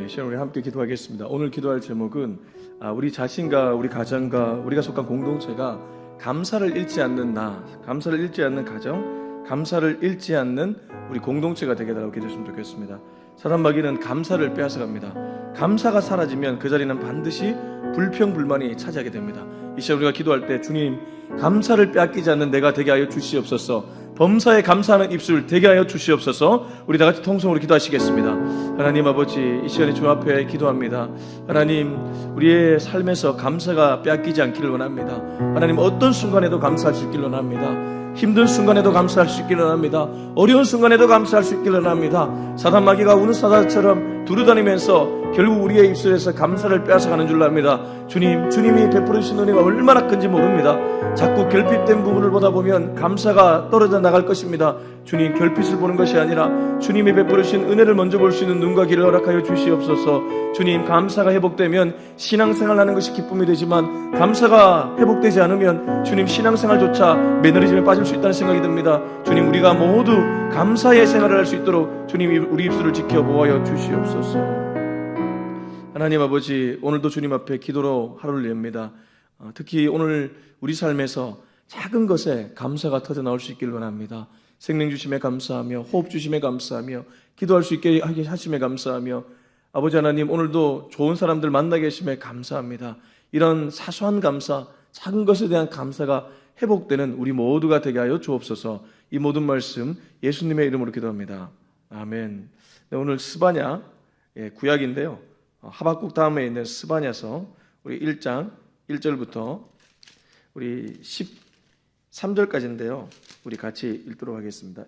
이 시간 우리 함께 기도하겠습니다. 오늘 기도할 제목은 우리 자신과 우리 가정과 우리가 속한 공동체가 감사를 잃지 않는 감사를 잃지 않는 가정, 감사를 잃지 않는 우리 공동체가 되게 달라고 기도했으면 좋겠습니다. 사단 마귀는 감사를 빼앗아갑니다. 감사가 사라지면 그 자리는 반드시 불평불만이 차지하게 됩니다. 이 시간 우리가 기도할 때 주님, 감사를 빼앗기지 않는 내가 되게 하여 주시옵소서. 범사에 감사하는 입술 되게 하여 주시옵소서. 우리 다 같이 통성으로 기도하시겠습니다. 하나님 아버지, 이 시간에 주 앞에 기도합니다. 하나님, 우리의 삶에서 감사가 빼앗기지 않기를 원합니다. 하나님, 어떤 순간에도 감사할 수 있기를 원합니다. 힘든 순간에도 감사할 수 있기를 원합니다. 어려운 순간에도 감사할 수 있기를 원합니다. 사단 마귀가 우는 사자처럼 두루다니면서 결국 우리의 입술에서 감사를 빼앗아가는 줄 압니다. 주님이 베풀어 주신 은혜가 얼마나 큰지 모릅니다. 자꾸 결핍된 부분을 보다 보면 감사가 떨어져 나갈 것입니다. 주님, 결핍을 보는 것이 아니라 주님이 베풀어 주신 은혜를 먼저 볼 수 있는 눈과 귀를 허락하여 주시옵소서. 주님, 감사가 회복되면 신앙생활 하는 것이 기쁨이 되지만 감사가 회복되지 않으면 주님, 신앙생활조차 매너리즘에 빠질 수 있다는 생각이 듭니다. 주님, 우리가 모두 감사의 생활을 할 수 있도록 주님이 우리 입술을 지켜보아 주시옵소서. 하나님 아버지, 오늘도 주님 앞에 기도로 하루를 냅니다. 특히 오늘 우리 삶에서 작은 것에 감사가 터져 나올 수 있기를 원합니다. 생명 주심에 감사하며 호흡 주심에 감사하며 기도할 수 있게 하심에 감사하며 아버지 하나님, 오늘도 좋은 사람들 만나 계심에 감사합니다. 이런 사소한 감사, 작은 것에 대한 감사가 회복되는 우리 모두가 되게 하여 주옵소서. 이 모든 말씀 예수님의 이름으로 기도합니다. 아멘. 네, 오늘 스바냐 구약인데요, 하박국 다음에 있는 스바냐서 우리 1장 1절부터 우리 13절까지인데요 우리 같이 읽도록 하겠습니다.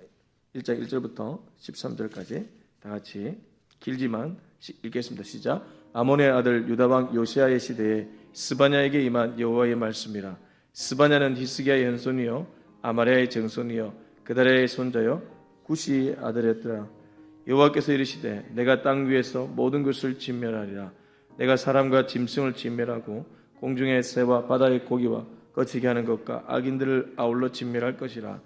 1장 1절부터 13절까지 다 같이 길지만 읽겠습니다. 시작. 아몬의 아들 유다왕 요시아의 시대에 스바냐에게 임한 여호와의 말씀이라. 스바냐는 히스기야의 현손이요 아마랴의 정손이요 그다랴의 손자요 구시의 아들이었더라. 여호와께서 이르시되 내가 땅 위에서 모든 것을 진멸하리라. 내가 사람과 짐승을 진멸하고 공중의 새와 바다의 고기와 거치게 하는 것과 악인들을 아울러 진멸할 것이라.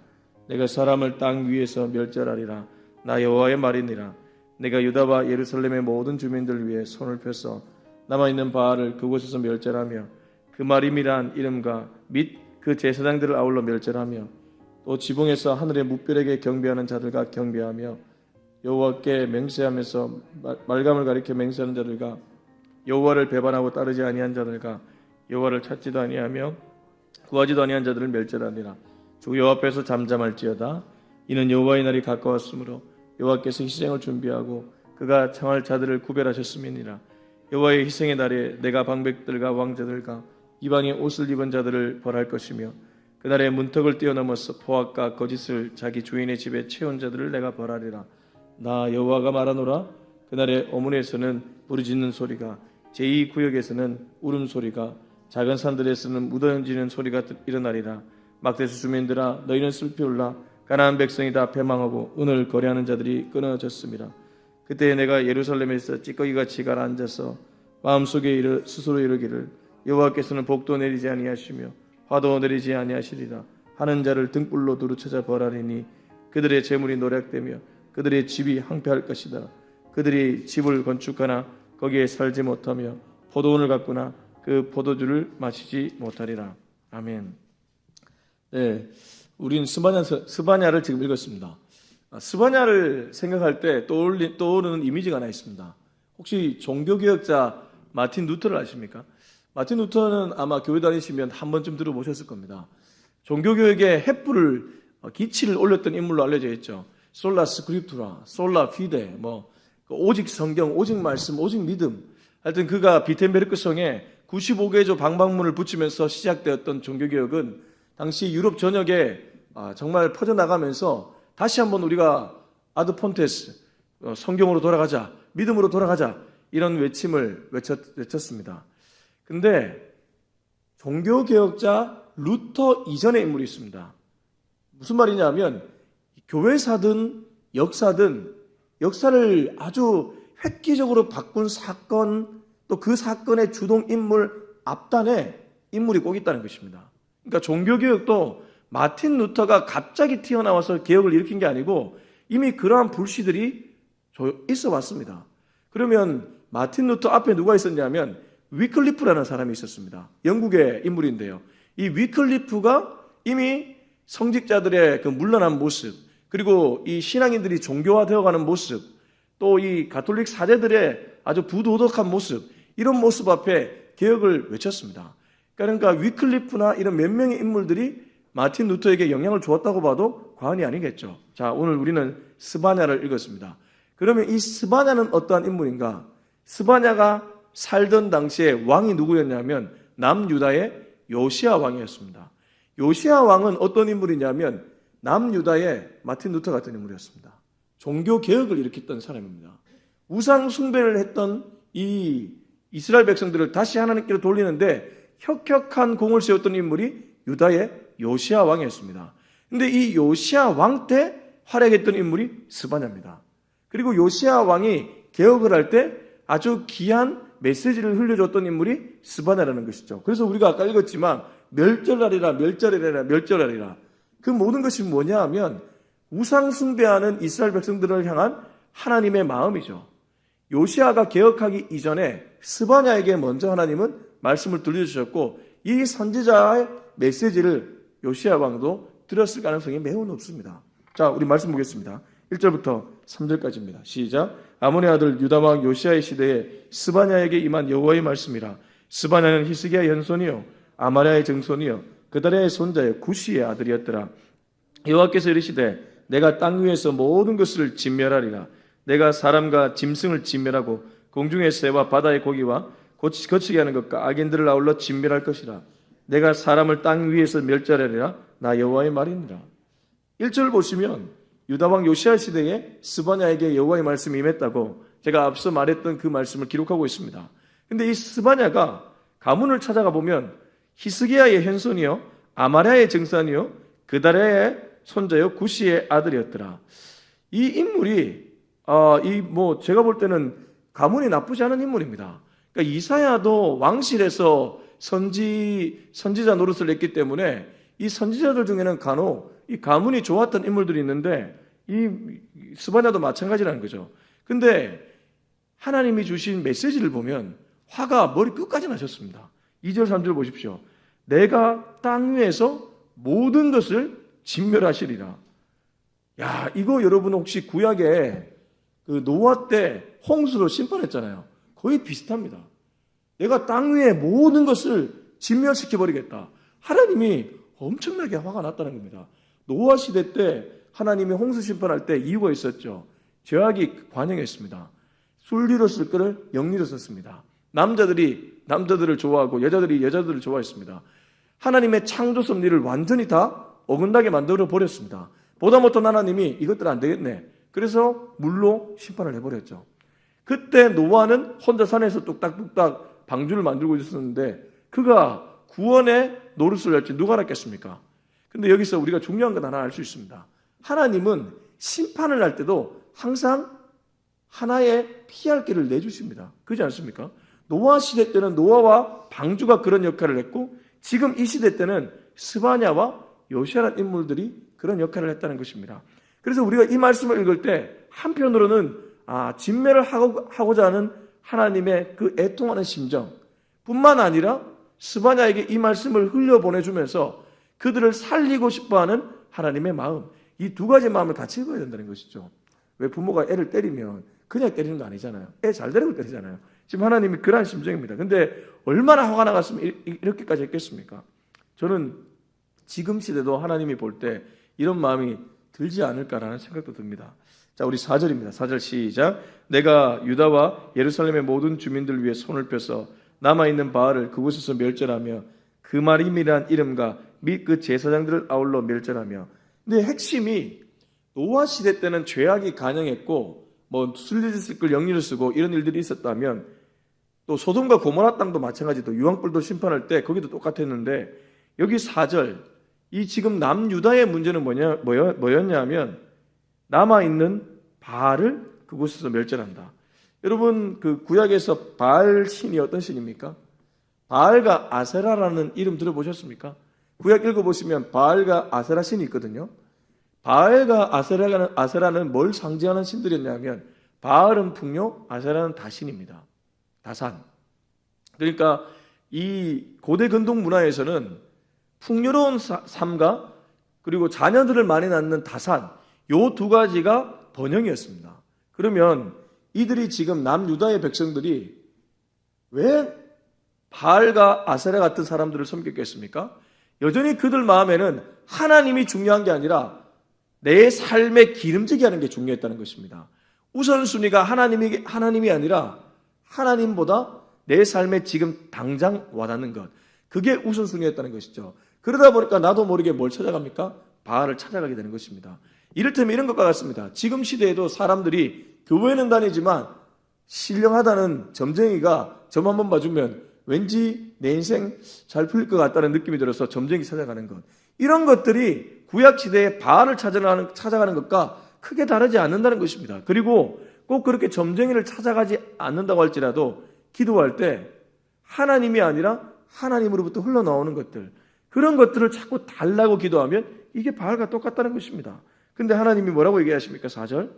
내가 사람을 땅 위에서 멸절하리라. 나 여호와의 말이니라. 내가 유다와 예루살렘의 모든 주민들 위해 손을 펴서 남아있는 바알을 그곳에서 멸절하며 그 마림이란 이름과 및 그 제사장들을 아울러 멸절하며 또 지붕에서 하늘의 뭇별에게 경배하는 자들과 경배하며 여호와께 맹세하면서 말감을 가리켜 맹세하는 자들과 여호와를 배반하고 따르지 아니한 자들과 여호와를 찾지도 아니하며 구하지도 아니한 자들을 멸절하니라. 주 여호와 앞에서 잠잠할지어다. 이는 여호와의 날이 가까웠으므로 여호와께서 희생을 준비하고 그가 청할 자들을 구별하셨음이니라. 여호와의 희생의 날에 내가 방백들과 왕자들과 이방의 옷을 입은 자들을 벌할 것이며 그날에 문턱을 뛰어넘어서 포악과 거짓을 자기 주인의 집에 채운 자들을 내가 벌하리라. 나 여호와가 말하노라. 그날에 어문에서는 부르짖는 소리가, 제2구역에서는 울음소리가, 작은 산들에서는 묻어지는 소리가 일어나리라. 막대수 주민들아, 너희는 슬피 울라. 가나안 백성이 다 패망하고 은을 거래하는 자들이 끊어졌습니다. 그때 내가 예루살렘에서 찌꺼기같이 가라앉아서 마음속에 스스로 이르기를 여호와께서는 복도 내리지 아니하시며 화도 내리지 아니하시리라 하는 자를 등불로 두루 찾아 벌하리니 그들의 재물이 노략되며 그들의 집이 황폐할 것이다. 그들이 집을 건축하나 거기에 살지 못하며 포도원을 가꾸나 그 포도주를 마시지 못하리라. 아멘. 네, 우린 스바냐를 지금 읽었습니다. 스바냐를 생각할 때 떠오르는 이미지가 하나 있습니다. 혹시 종교개혁자 마틴 루터를 아십니까? 마틴 루터는 아마 교회 다니시면 한 번쯤 들어보셨을 겁니다. 종교개혁의 횃불을 기치를 올렸던 인물로 알려져 있죠. 솔라 스크립투라, 솔라 피데, 오직 성경, 오직 말씀, 오직 믿음. 하여튼 그가 비텐베르크 성에 95개조 방방문을 붙이면서 시작되었던 종교개혁은 당시 유럽 전역에 정말 퍼져나가면서 다시 한번 우리가 아드 폰테스, 성경으로 돌아가자, 믿음으로 돌아가자, 이런 외침을 외쳤습니다. 근데 종교개혁자 루터 이전의 인물이 있습니다. 무슨 말이냐면 교회사든 역사든 역사를 아주 획기적으로 바꾼 사건, 또 그 사건의 주동 인물 앞단에 인물이 꼭 있다는 것입니다. 그러니까 종교개혁도 마틴 루터가 갑자기 튀어나와서 개혁을 일으킨 게 아니고 이미 그러한 불씨들이 있어 왔습니다. 그러면 마틴 루터 앞에 누가 있었냐면 위클리프라는 사람이 있었습니다. 영국의 인물인데요. 이 위클리프가 이미 성직자들의 그 물러난 모습, 그리고 이 신앙인들이 종교화되어가는 모습, 또 이 가톨릭 사제들의 아주 부도덕한 모습, 이런 모습 앞에 개혁을 외쳤습니다. 그러니까 위클리프나 이런 몇 명의 인물들이 마틴 루터에게 영향을 주었다고 봐도 과언이 아니겠죠. 자, 오늘 우리는 스바냐를 읽었습니다. 그러면 이 스바냐는 어떠한 인물인가? 스바냐가 살던 당시에 왕이 누구였냐면 남유다의 요시야 왕이었습니다. 요시야 왕은 어떤 인물이냐면 남유다의 마틴 루터 같은 인물이었습니다. 종교 개혁을 일으켰던 사람입니다. 우상 숭배를 했던 이 이스라엘 백성들을 다시 하나님께로 돌리는데 혁혁한 공을 세웠던 인물이 유다의 요시야 왕이었습니다. 근데 이 요시야 왕 때 활약했던 인물이 스바냐입니다. 그리고 요시야 왕이 개혁을 할 때 아주 귀한 메시지를 흘려줬던 인물이 스바냐라는 것이죠. 그래서 우리가 아까 읽었지만 멸절하리라 멸절하리라 멸절하리라, 그 모든 것이 뭐냐 하면 우상 숭배하는 이스라엘 백성들을 향한 하나님의 마음이죠. 요시야가 개혁하기 이전에 스바냐에게 먼저 하나님은 말씀을 들려주셨고 이 선지자의 메시지를 요시야 왕도 들었을 가능성이 매우 높습니다. 자, 우리 말씀 보겠습니다. 1절부터 3절까지입니다. 시작. 아몬의 아들 유다 왕 요시야의 시대에 스바냐에게 임한 여호와의 말씀이라. 스바냐는 히스기야의 현손이요 아마랴의 증손이요 그다랴의 손자요 구시의 아들이었더라. 여호와께서 이르시되 내가 땅 위에서 모든 것을 진멸하리라. 내가 사람과 짐승을 진멸하고 공중의 새와 바다의 고기와 거치게 하는 것과 악인들을 아울러 진멸할 것이라. 내가 사람을 땅 위에서 멸절하리라. 나 여호와의 말이니라. 1절 보시면 유다왕 요시야 시대에 스바냐에게 여호와의 말씀이 임했다고 제가 앞서 말했던 그 말씀을 기록하고 있습니다. 근데 이 스바냐가 가문을 찾아가 보면 히스기야의 현손이요 아마랴의 증손이요 그다랴의 손자요 구시의 아들이었더라. 이 인물이 제가 볼 때는 가문이 나쁘지 않은 인물입니다. 그러니까 이사야도 왕실에서 선지자 노릇을 했기 때문에 이 선지자들 중에는 간혹 이 가문이 좋았던 인물들이 있는데 이 스바냐도 마찬가지라는 거죠. 근데 하나님이 주신 메시지를 보면 화가 머리 끝까지 나셨습니다. 2절 3절 보십시오. 내가 땅 위에서 모든 것을 진멸하시리라. 야, 이거 여러분 혹시 구약에 그 노아 때 홍수로 심판했잖아요. 거의 비슷합니다. 내가 땅 위에 모든 것을 진멸시켜버리겠다. 하나님이 엄청나게 화가 났다는 겁니다. 노아 시대 때 하나님이 홍수 심판할 때 이유가 있었죠. 죄악이 관영했습니다. 순리로 쓸 거를 영리로 썼습니다. 남자들이 남자들을 좋아하고 여자들이 여자들을 좋아했습니다. 하나님의 창조 섭리를 완전히 다 어긋나게 만들어 버렸습니다. 보다 못한 하나님이 이것들 안 되겠네. 그래서 물로 심판을 해버렸죠. 그때 노아는 혼자 산에서 뚝딱뚝딱 방주를 만들고 있었는데 그가 구원의 노릇을 할지 누가 알았겠습니까? 근데 여기서 우리가 중요한 건 하나 알 수 있습니다. 하나님은 심판을 할 때도 항상 하나의 피할 길을 내주십니다. 그렇지 않습니까? 노아 시대 때는 노아와 방주가 그런 역할을 했고 지금 이 시대 때는 스바냐와 요시야라는 인물들이 그런 역할을 했다는 것입니다. 그래서 우리가 이 말씀을 읽을 때 한편으로는 진멸을 하고자 하는 하나님의 그 애통하는 심정 뿐만 아니라 스바냐에게 이 말씀을 흘려보내주면서 그들을 살리고 싶어하는 하나님의 마음, 이 두 가지 마음을 같이 읽어야 된다는 것이죠. 왜 부모가 애를 때리면 그냥 때리는 거 아니잖아요. 애 잘 되려고 때리잖아요. 지금 하나님이 그러한 심정입니다. 근데 얼마나 화가 나갔으면 이렇게까지 했겠습니까? 저는 지금 시대도 하나님이 볼 때 이런 마음이 들지 않을까라는 생각도 듭니다. 자, 우리 4절입니다. 4절 시작. 내가 유다와 예루살렘의 모든 주민들 위해 손을 펴서 남아있는 바알을 그곳에서 멸절하며 그 마림이란 이름과 및 그 제사장들을 아울러 멸절하며. 근데 핵심이 노아 시대 때는 죄악이 간영했고 순리짓을 걸 영리를 쓰고 이런 일들이 있었다면 또 소돔과 고모라 땅도 마찬가지도 유황불도 심판할 때 거기도 똑같았는데 여기 4절 이 지금 남유다의 문제는 뭐였냐면 남아있는 바알을 그곳에서 멸절한다. 여러분 그 구약에서 바알 신이 어떤 신입니까? 바알과 아세라라는 이름 들어보셨습니까? 구약 읽어보시면 바알과 아세라 신이 있거든요. 바알과 아세라는 뭘 상징하는 신들이었냐면 바알은 풍요, 아세라는 다신입니다. 다산. 그러니까 이 고대 근동 문화에서는 풍요로운 삶과 그리고 자녀들을 많이 낳는 다산, 요 두 가지가 번영이었습니다. 그러면 이들이 지금 남유다의 백성들이 왜 바알과 아세라 같은 사람들을 섬겼겠습니까? 여전히 그들 마음에는 하나님이 중요한 게 아니라 내 삶에 기름지게 하는 게 중요했다는 것입니다. 우선순위가 하나님이 아니라 하나님보다 내 삶에 지금 당장 와닿는 것, 그게 우선순위였다는 것이죠. 그러다 보니까 나도 모르게 뭘 찾아갑니까? 바알을 찾아가게 되는 것입니다. 이를테면 이런 것과 같습니다. 지금 시대에도 사람들이 교회는 다니지만 신령하다는 점쟁이가 점 한번 봐주면 왠지 내 인생 잘 풀릴 것 같다는 느낌이 들어서 점쟁이 찾아가는 것, 이런 것들이 구약시대에 바알을 찾아가는 것과 크게 다르지 않는다는 것입니다. 그리고 꼭 그렇게 점쟁이를 찾아가지 않는다고 할지라도 기도할 때 하나님이 아니라 하나님으로부터 흘러나오는 것들, 그런 것들을 자꾸 달라고 기도하면 이게 바알과 똑같다는 것입니다. 근데 하나님이 뭐라고 얘기하십니까? 4절,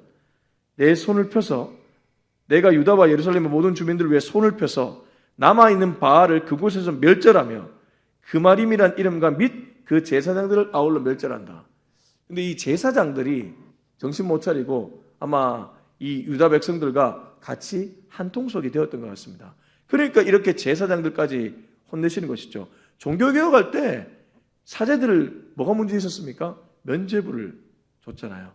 내 손을 펴서 내가 유다와 예루살렘의 모든 주민들을 위해 손을 펴서 남아있는 바알을 그곳에서 멸절하며 그마림이란 이름과 및 그 제사장들을 아울러 멸절한다. 근데 이 제사장들이 정신 못 차리고 아마 이 유다 백성들과 같이 한 통속이 되었던 것 같습니다. 그러니까 이렇게 제사장들까지 혼내시는 것이죠. 종교개혁할 때 사제들을 뭐가 문제 있었습니까? 면죄부를 줬잖아요.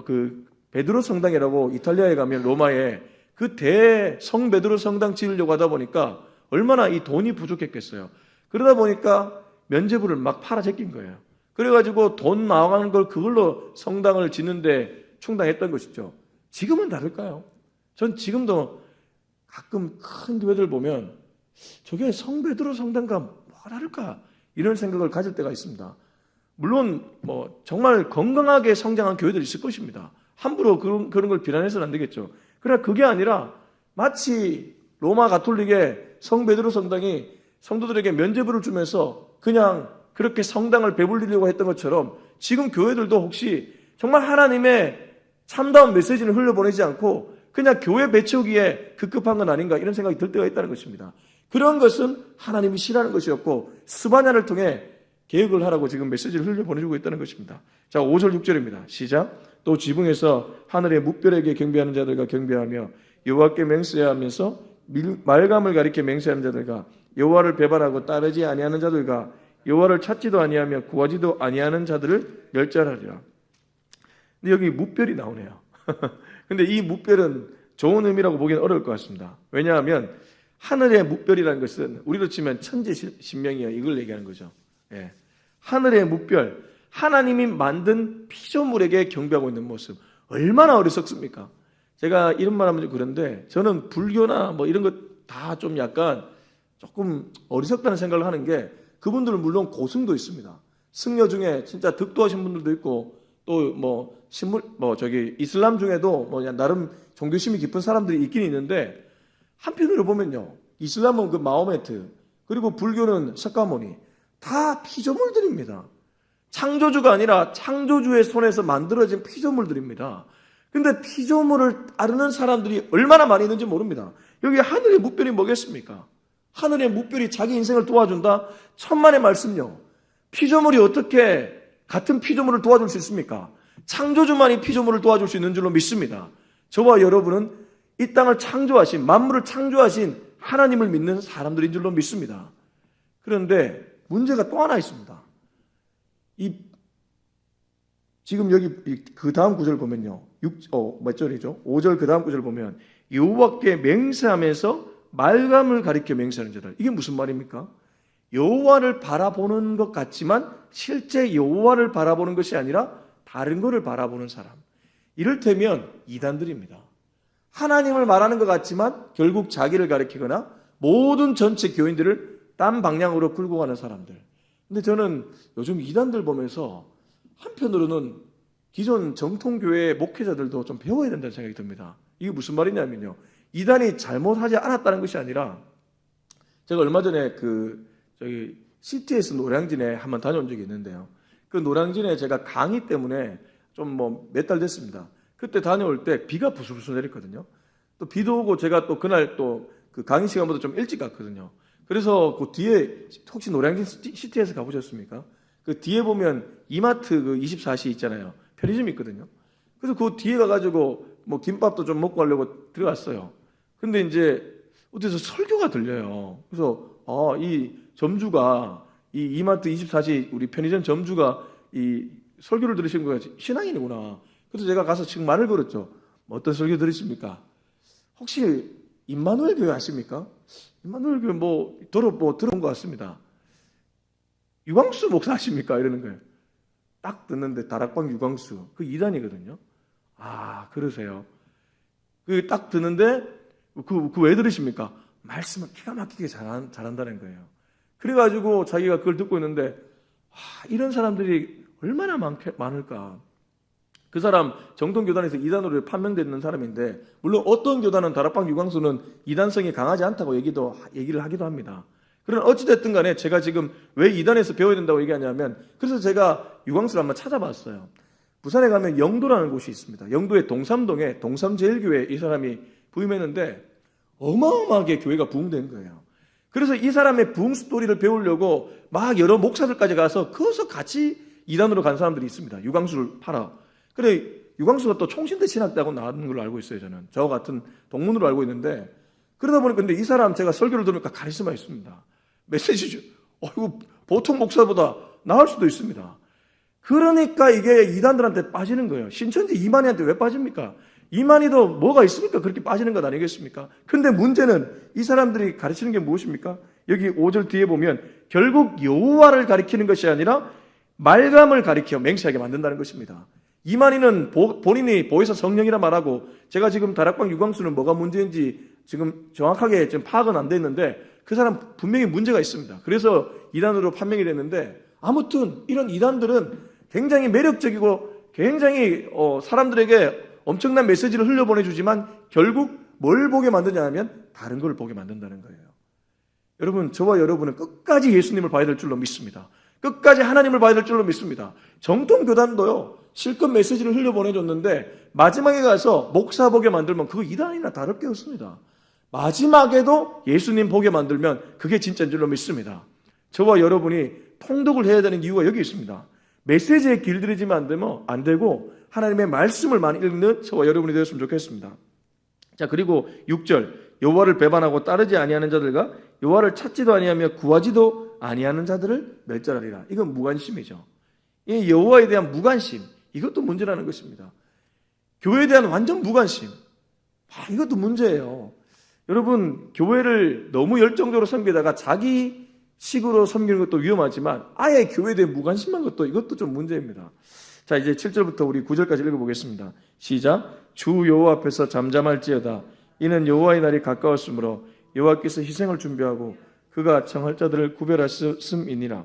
그 베드로 성당이라고 이탈리아에 가면 로마에 그 대성 베드로 성당 지으려고 하다 보니까 얼마나 이 돈이 부족했겠어요. 그러다 보니까 면죄부를 막 팔아 제낀 거예요. 그래가지고 돈 나가는 걸 그걸로 성당을 짓는데 충당했던 것이죠. 지금은 다를까요? 전 지금도 가끔 큰 교회들 보면 저게 성 베드로 성당과 뭐가 다를까? 이런 생각을 가질 때가 있습니다. 물론 뭐 정말 건강하게 성장한 교회들이 있을 것입니다. 함부로 그런 걸 비난해서는 안 되겠죠. 그러나 그게 아니라 마치 로마 가톨릭의 성 베드로 성당이 성도들에게 면죄부를 주면서 그냥 그렇게 성당을 배불리려고 했던 것처럼 지금 교회들도 혹시 정말 하나님의 참다운 메시지를 흘려보내지 않고 그냥 교회 배치우기에 급급한 건 아닌가, 이런 생각이 들 때가 있다는 것입니다. 그런 것은 하나님이 싫어하는 것이었고 스바냐를 통해 개혁을 하라고 지금 메시지를 흘려보내주고 있다는 것입니다. 자, 5절 6절입니다. 시작. 또 지붕에서 하늘의 묵별에게 경배하는 자들과 경배하며 여호와께 맹세하면서 말감을 가리켜 맹세하는 자들과 여호와를 배반하고 따르지 아니하는 자들과 여호와를 찾지도 아니하며 구하지도 아니하는 자들을 멸절하리라. 근데 여기 묵별이 나오네요. 근데 이 묵별은 좋은 의미라고 보기는 어려울 것 같습니다. 왜냐하면 하늘의 묵별이라는 것은 우리로 치면 천지신명이요, 이걸 얘기하는 거죠. 예. 하늘의 묵별, 하나님이 만든 피조물에게 경배하고 있는 모습, 얼마나 어리석습니까? 제가 이런 말 하면 좀 그런데 저는 불교나 뭐 이런 것 다 좀 약간 조금 어리석다는 생각을 하는 게, 그분들은 물론 고승도 있습니다. 승려 중에 진짜 득도하신 분들도 있고 또 뭐 이슬람 중에도 뭐 나름 종교심이 깊은 사람들이 있긴 있는데, 한편으로 보면요, 이슬람은 그 마호메트, 그리고 불교는 석가모니, 다 피조물들입니다. 창조주가 아니라 창조주의 손에서 만들어진 피조물들입니다. 근데 피조물을 따르는 사람들이 얼마나 많이 있는지 모릅니다. 여기 하늘의 묵별이 뭐겠습니까? 하늘의 묵별이 자기 인생을 도와준다? 천만의 말씀요. 피조물이 어떻게 같은 피조물을 도와줄 수 있습니까? 창조주만이 피조물을 도와줄 수 있는 줄로 믿습니다. 저와 여러분은 이 땅을 창조하신, 만물을 창조하신 하나님을 믿는 사람들인 줄로 믿습니다. 그런데 문제가 또 하나 있습니다. 지금 여기 그 다음 구절 보면요, 몇 절이죠? 5절 그 다음 구절 보면 여호와께 맹세하면서 말감을 가리켜 맹세하는 자들, 이게 무슨 말입니까? 여호와를 바라보는 것 같지만 실제 여호와를 바라보는 것이 아니라 다른 것을 바라보는 사람, 이를테면 이단들입니다. 하나님을 말하는 것 같지만 결국 자기를 가리키거나 모든 전체 교인들을 딴 방향으로 끌고 가는 사람들. 근데 저는 요즘 이단들 보면서 한편으로는 기존 정통교회 목회자들도 좀 배워야 된다는 생각이 듭니다. 이게 무슨 말이냐면요, 이단이 잘못하지 않았다는 것이 아니라, 제가 얼마 전에 CTS 노량진에 한번 다녀온 적이 있는데요, 그 노량진에 제가 강의 때문에 좀 몇 달 됐습니다. 그때 다녀올 때 비가 부슬부슬 내렸거든요. 또 비도 오고 제가 또 그날 또 그 강의 시간보다 좀 일찍 갔거든요. 그래서 그 뒤에 혹시 노량진 시티에서 가보셨습니까? 그 뒤에 보면 이마트 그 24시 있잖아요. 편의점이 있거든요. 그래서 그 뒤에 가가지고 뭐 김밥도 좀 먹고 가려고 들어갔어요. 근데 이제 어디서 설교가 들려요. 그래서 이 점주가 이 이마트 24시 우리 편의점 점주가 이 설교를 들으신 거가 신앙인이구나. 그래서 제가 가서 지금 말을 걸었죠. 뭐 어떤 설교 들으십니까? 혹시 임마누엘 교회 아십니까? 임마누엘 교회 들어본 것 같습니다. 유광수 목사 아십니까? 이러는 거예요. 딱 듣는데 다락방 유광수 그 이단이거든요. 아, 그러세요. 그 딱 듣는데 그 왜 들으십니까? 말씀을 기가 막히게 잘한다는 거예요. 그래가지고 자기가 그걸 듣고 있는데 이런 사람들이 얼마나 많을까. 그 사람 정통교단에서 이단으로 판명되는 사람인데 물론 어떤 교단은 다락방 유광수는 이단성이 강하지 않다고 얘기를 하기도 합니다. 그러나 어찌됐든 간에 제가 지금 왜 이단에서 배워야 된다고 얘기하냐면 그래서 제가 유광수를 한번 찾아봤어요. 부산에 가면 영도라는 곳이 있습니다. 영도의 동삼동에 동삼제일교회 이 사람이 부임했는데 어마어마하게 교회가 부흥된 거예요. 그래서 이 사람의 부흥 스토리를 배우려고 막 여러 목사들까지 가서 거기서 같이 이단으로 간 사람들이 있습니다. 유광수를 팔아. 그래 유광수가 또 총신대 신학대하고 나왔는 걸로 알고 있어요. 저는 저와 같은 동문으로 알고 있는데 그러다 보니까 근데 이 사람 제가 설교를 들으니까 카리스마 있습니다. 메시지죠. 이거 보통 목사보다 나을 수도 있습니다. 그러니까 이게 이단들한테 빠지는 거예요. 신천지 이만희한테 왜 빠집니까? 이만희도 뭐가 있으니까 그렇게 빠지는 것 아니겠습니까? 근데 문제는 이 사람들이 가르치는 게 무엇입니까? 여기 5절 뒤에 보면 결국 여호와를 가리키는 것이 아니라 말감을 가리켜 맹세하게 만든다는 것입니다. 이만희는 본인이 보혜사 성령이라 말하고 제가 지금 다락방 유광수는 뭐가 문제인지 지금 정확하게 지금 파악은 안 됐는데 그 사람 분명히 문제가 있습니다. 그래서 이단으로 판명이 됐는데 아무튼 이런 이단들은 굉장히 매력적이고 굉장히 사람들에게 엄청난 메시지를 흘려보내주지만 결국 뭘 보게 만드냐 하면 다른 걸 보게 만든다는 거예요. 여러분 저와 여러분은 끝까지 예수님을 봐야 될 줄로 믿습니다. 끝까지 하나님을 봐야 될 줄로 믿습니다. 정통교단도요 실컷 메시지를 흘려보내줬는데 마지막에 가서 목사 보게 만들면 그거 이단이나 다를 게 없습니다. 마지막에도 예수님 보게 만들면 그게 진짜인 줄로 믿습니다. 저와 여러분이 통독을 해야 되는 이유가 여기 있습니다. 메시지에 길들이지면 안 되고 하나님의 말씀을 많이 읽는 저와 여러분이 되었으면 좋겠습니다. 자, 그리고 6절 여호와를 배반하고 따르지 아니하는 자들과 여호와를 찾지도 아니하며 구하지도 아니하는 자들을 멸절하리라. 이건 무관심이죠. 이 여호와에 대한 무관심, 이것도 문제라는 것입니다. 교회에 대한 완전 무관심, 이것도 문제예요. 여러분 교회를 너무 열정적으로 섬기다가 자기 식으로 섬기는 것도 위험하지만 아예 교회에 대해 무관심한 것도 이것도 좀 문제입니다. 자, 이제 7절부터 우리 9절까지 읽어보겠습니다. 시작. 주 여호와 앞에서 잠잠할지어다. 이는 여호와의 날이 가까웠으므로 여호와께서 희생을 준비하고 그가 청할 자들을 구별하셨음이니라.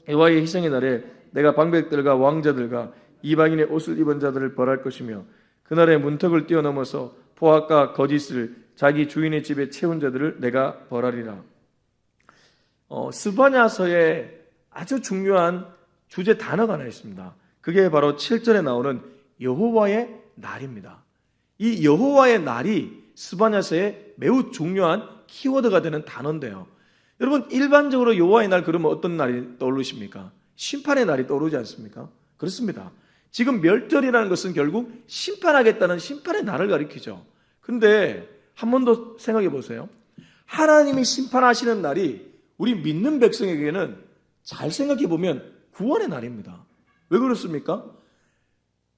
여호와의 희생의 날에 내가 방백들과 왕자들과 이방인의 옷을 입은 자들을 벌할 것이며 그날의 문턱을 뛰어넘어서 포악과 거짓을 자기 주인의 집에 채운 자들을 내가 벌하리라. 스바냐서에 아주 중요한 주제 단어가 하나 있습니다. 그게 바로 7절에 나오는 여호와의 날입니다. 이 여호와의 날이 스바냐서에 매우 중요한 키워드가 되는 단어인데요. 여러분 일반적으로 여호와의 날 그러면 어떤 날이 떠오르십니까? 심판의 날이 떠오르지 않습니까? 그렇습니다. 지금 멸절이라는 것은 결국 심판하겠다는 심판의 날을 가리키죠. 근데 한 번 더 생각해 보세요. 하나님이 심판하시는 날이 우리 믿는 백성에게는 잘 생각해 보면 구원의 날입니다. 왜 그렇습니까?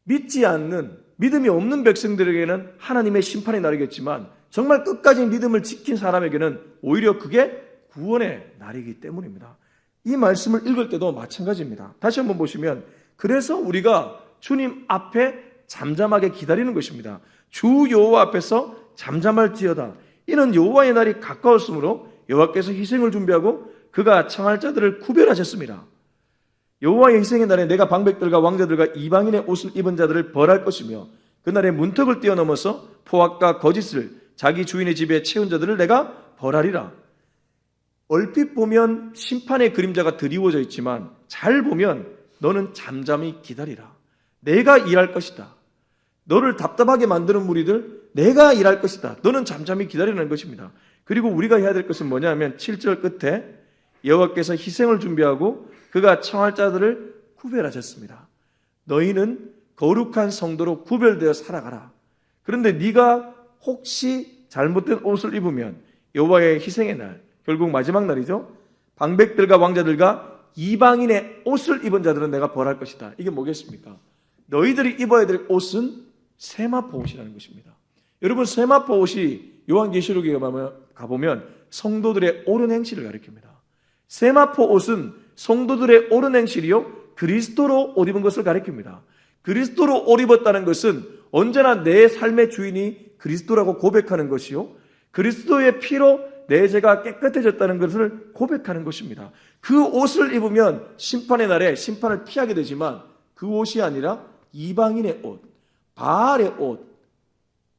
믿지 않는, 믿음이 없는 백성들에게는 하나님의 심판의 날이겠지만 정말 끝까지 믿음을 지킨 사람에게는 오히려 그게 구원의 날이기 때문입니다. 이 말씀을 읽을 때도 마찬가지입니다. 다시 한번 보시면 그래서 우리가 주님 앞에 잠잠하게 기다리는 것입니다. 주 여호와 앞에서 잠잠할지어다. 이는 여호와의 날이 가까웠으므로 여호와께서 희생을 준비하고 그가 청할 자들을 구별하셨습니다. 여호와의 희생의 날에 내가 방백들과 왕자들과 이방인의 옷을 입은 자들을 벌할 것이며 그날의 문턱을 뛰어넘어서 포악과 거짓을 자기 주인의 집에 채운 자들을 내가 벌하리라. 얼핏 보면 심판의 그림자가 드리워져 있지만 잘 보면 너는 잠잠히 기다리라. 내가 일할 것이다. 너를 답답하게 만드는 무리들 내가 일할 것이다. 너는 잠잠히 기다리라는 것입니다. 그리고 우리가 해야 될 것은 뭐냐면 7절 끝에 여호와께서 희생을 준비하고 그가 청할 자들을 구별하셨습니다. 너희는 거룩한 성도로 구별되어 살아가라. 그런데 네가 혹시 잘못된 옷을 입으면 여호와의 희생의 날, 결국 마지막 날이죠. 방백들과 왕자들과 이방인의 옷을 입은 자들은 내가 벌할 것이다. 이게 뭐겠습니까? 너희들이 입어야 될 옷은 세마포 옷이라는 것입니다. 여러분, 세마포 옷이 요한계시록에 가보면 성도들의 옳은 행실을 가리킵니다. 세마포 옷은 성도들의 옳은 행실이요 그리스도로 옷 입은 것을 가리킵니다. 그리스도로 옷 입었다는 것은 언제나 내 삶의 주인이 그리스도라고 고백하는 것이요 그리스도의 피로 내 죄가 깨끗해졌다는 것을 고백하는 것입니다. 그 옷을 입으면 심판의 날에 심판을 피하게 되지만 그 옷이 아니라 이방인의 옷, 바알의 옷,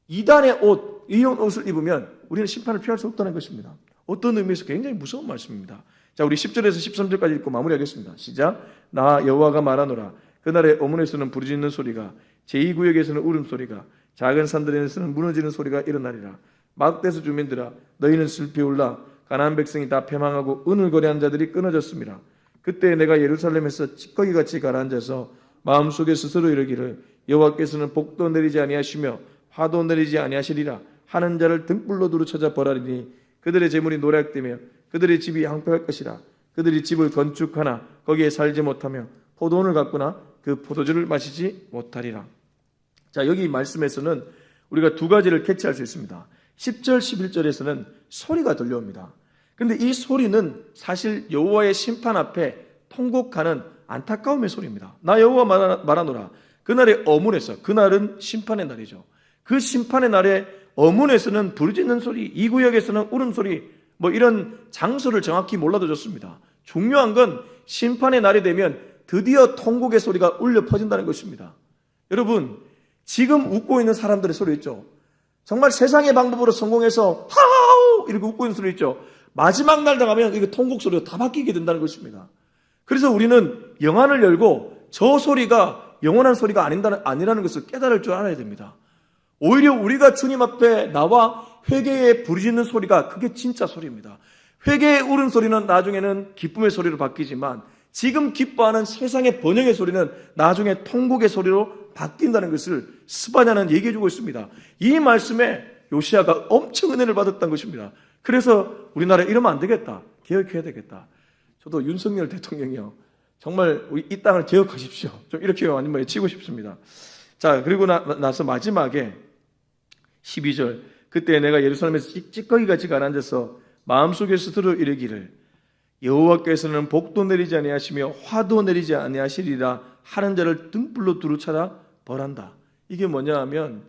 이단의 옷, 이런 옷을 입으면 우리는 심판을 피할 수 없다는 것입니다. 어떤 의미에서 굉장히 무서운 말씀입니다. 자, 우리 10절에서 13절까지 읽고 마무리하겠습니다. 시작. 나 여호와가 말하노라. 그날에 어문에서는 부르짖는 소리가, 제2구역에서는 울음소리가, 작은 산들에서는 무너지는 소리가 일어나리라. 막대수 주민들아, 너희는 슬피 울라. 가나안 백성이 다 패망하고 은을거래한 자들이 끊어졌습니다. 그때 내가 예루살렘에서 찌꺼기같이 가라앉아서 마음속에 스스로 이르기를 여호와께서는 복도 내리지 아니하시며 화도 내리지 아니하시리라 하는 자를 등불로 두루 찾아 벌하리니 그들의 재물이 노략되며 그들의 집이 황폐할 것이라. 그들이 집을 건축하나 거기에 살지 못하며 포도원을 갖거나 그 포도주를 마시지 못하리라. 자, 여기 말씀에서는 우리가 두 가지를 캐치할 수 있습니다. 10절, 11절에서는 소리가 들려옵니다. 그런데 이 소리는 사실 여호와의 심판 앞에 통곡하는 안타까움의 소리입니다. 나 여호와 말하노라. 그날의 어문에서, 그날은 심판의 날이죠. 그 심판의 날에 어문에서는 부르짖는 소리, 이 구역에서는 울음소리, 이런 장소를 정확히 몰라도 좋습니다. 중요한 건 심판의 날이 되면 드디어 통곡의 소리가 울려 퍼진다는 것입니다. 여러분, 지금 웃고 있는 사람들의 소리 있죠. 정말 세상의 방법으로 성공해서 하우 이렇게 웃고 있는 소리 있죠. 마지막 날 당하면 이게 통곡 소리가 다 바뀌게 된다는 것입니다. 그래서 우리는 영안을 열고 저 소리가 영원한 소리가 아니라는 것을 깨달을 줄 알아야 됩니다. 오히려 우리가 주님 앞에 나와 회개에 부르짖는 소리가 그게 진짜 소리입니다. 회개의 울음소리는 나중에는 기쁨의 소리로 바뀌지만 지금 기뻐하는 세상의 번영의 소리는 나중에 통곡의 소리로 바뀐다는 것을 스바냐는 얘기해주고 있습니다. 이 말씀에 요시야가 엄청 은혜를 받았다는 것입니다. 그래서 우리나라 이러면 안 되겠다. 개혁해야 되겠다. 저도 윤석열 대통령이요. 정말 이 땅을 개혁하십시오. 좀 이렇게 아니면 외치고 싶습니다. 자, 그리고 나서 마지막에 12절. 그때 내가 예루살렘에서 찌꺼기같이 가라앉아서 마음속에 스스로 이르기를 여호와께서는 복도 내리지 아니하시며 화도 내리지 아니하시리라 하는 자를 등불로 두루 찾아 벌한다. 이게 뭐냐 하면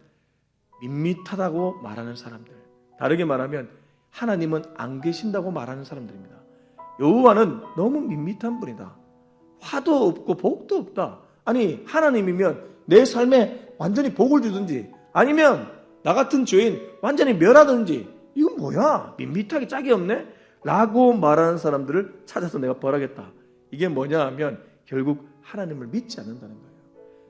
밋밋하다고 말하는 사람들, 다르게 말하면 하나님은 안 계신다고 말하는 사람들입니다. 여호와는 너무 밋밋한 분이다. 화도 없고 복도 없다. 아니, 하나님이면 내 삶에 완전히 복을 주든지 아니면 나 같은 죄인 완전히 멸하든지, 이건 뭐야? 밋밋하게 짝이 없네? 라고 말하는 사람들을 찾아서 내가 벌하겠다. 이게 뭐냐 하면 결국 하나님을 믿지 않는다는 거예요.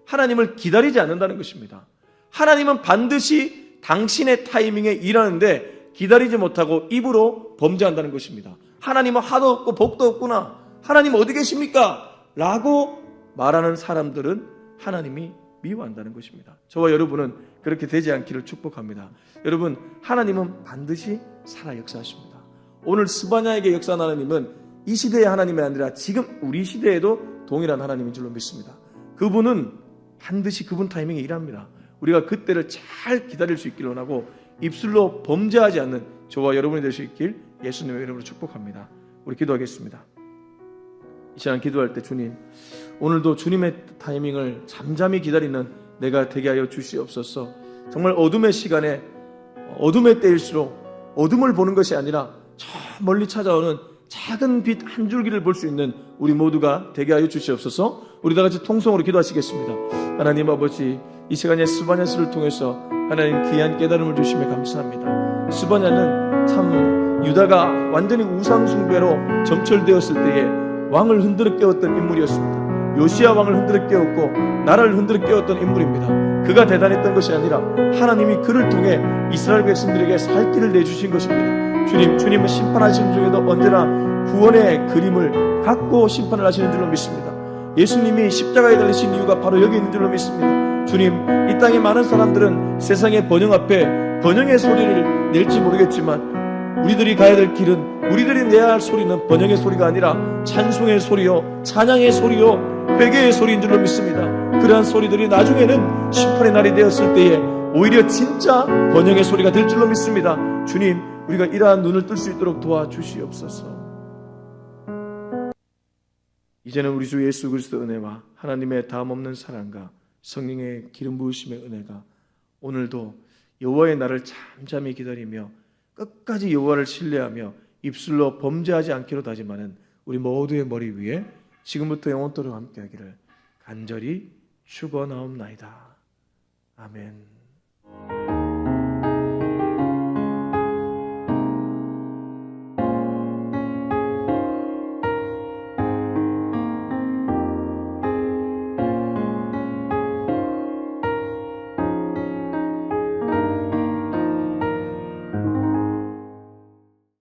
하나님을 기다리지 않는다는 것입니다. 하나님은 반드시 당신의 타이밍에 일하는데 기다리지 못하고 입으로 범죄한다는 것입니다. 하나님은 화도 없고 복도 없구나. 하나님 어디 계십니까? 라고 말하는 사람들은 하나님이 미워한다는 것입니다. 저와 여러분은 그렇게 되지 않기를 축복합니다. 여러분, 하나님은 반드시 살아 역사하십니다. 오늘 스바냐에게 역사한 하나님은 이 시대의 하나님이 아니라 지금 우리 시대에도 동일한 하나님인 줄로 믿습니다. 그분은 반드시 그분 타이밍에 일합니다. 우리가 그때를 잘 기다릴 수 있기를 원하고 입술로 범죄하지 않는 저와 여러분이 될 수 있길 예수님의 이름으로 축복합니다. 우리 기도하겠습니다. 이 시간 기도할 때 주님, 오늘도 주님의 타이밍을 잠잠히 기다리는 내가 되게 하여 주시옵소서. 정말 어둠의 시간에 어둠의 때일수록 어둠을 보는 것이 아니라 저 멀리 찾아오는 작은 빛 한 줄기를 볼 수 있는 우리 모두가 되게 하여 주시옵소서. 우리 다 같이 통성으로 기도하시겠습니다. 하나님 아버지, 이 시간에 스바냐서를 통해서 하나님 귀한 깨달음을 주시며 감사합니다. 스바냐는 참 유다가 완전히 우상 숭배로 점철되었을 때에 왕을 흔들어 깨웠던 인물이었습니다. 요시야 왕을 흔들어 깨웠고 나라를 흔들어 깨웠던 인물입니다. 그가 대단했던 것이 아니라 하나님이 그를 통해 이스라엘 백성들에게 살 길을 내주신 것입니다. 주님은 심판하시는 중에도 언제나 구원의 그림을 갖고 심판을 하시는 줄로 믿습니다. 예수님이 십자가에 달리신 이유가 바로 여기 있는 줄로 믿습니다. 주님, 이 땅의 많은 사람들은 세상의 번영 앞에 번영의 소리를 낼지 모르겠지만 우리들이 가야 될 길은, 우리들이 내야 할 소리는 번영의 소리가 아니라 찬송의 소리요, 찬양의 소리요, 회개의 소리인 줄로 믿습니다. 그러한 소리들이 나중에는 심판의 날이 되었을 때에 오히려 진짜 번영의 소리가 될 줄로 믿습니다. 주님, 우리가 이러한 눈을 뜰 수 있도록 도와주시옵소서. 이제는 우리 주 예수 그리스도의 은혜와 하나님의 다함없는 사랑과 성령의 기름 부으심의 은혜가 오늘도 여호와의 날을 잠잠히 기다리며 끝까지 여호와를 신뢰하며 입술로 범죄하지 않기로 다짐하는 우리 모두의 머리 위에 지금부터 영원토록 함께하기를 간절히 축원하옵나이다. 아멘.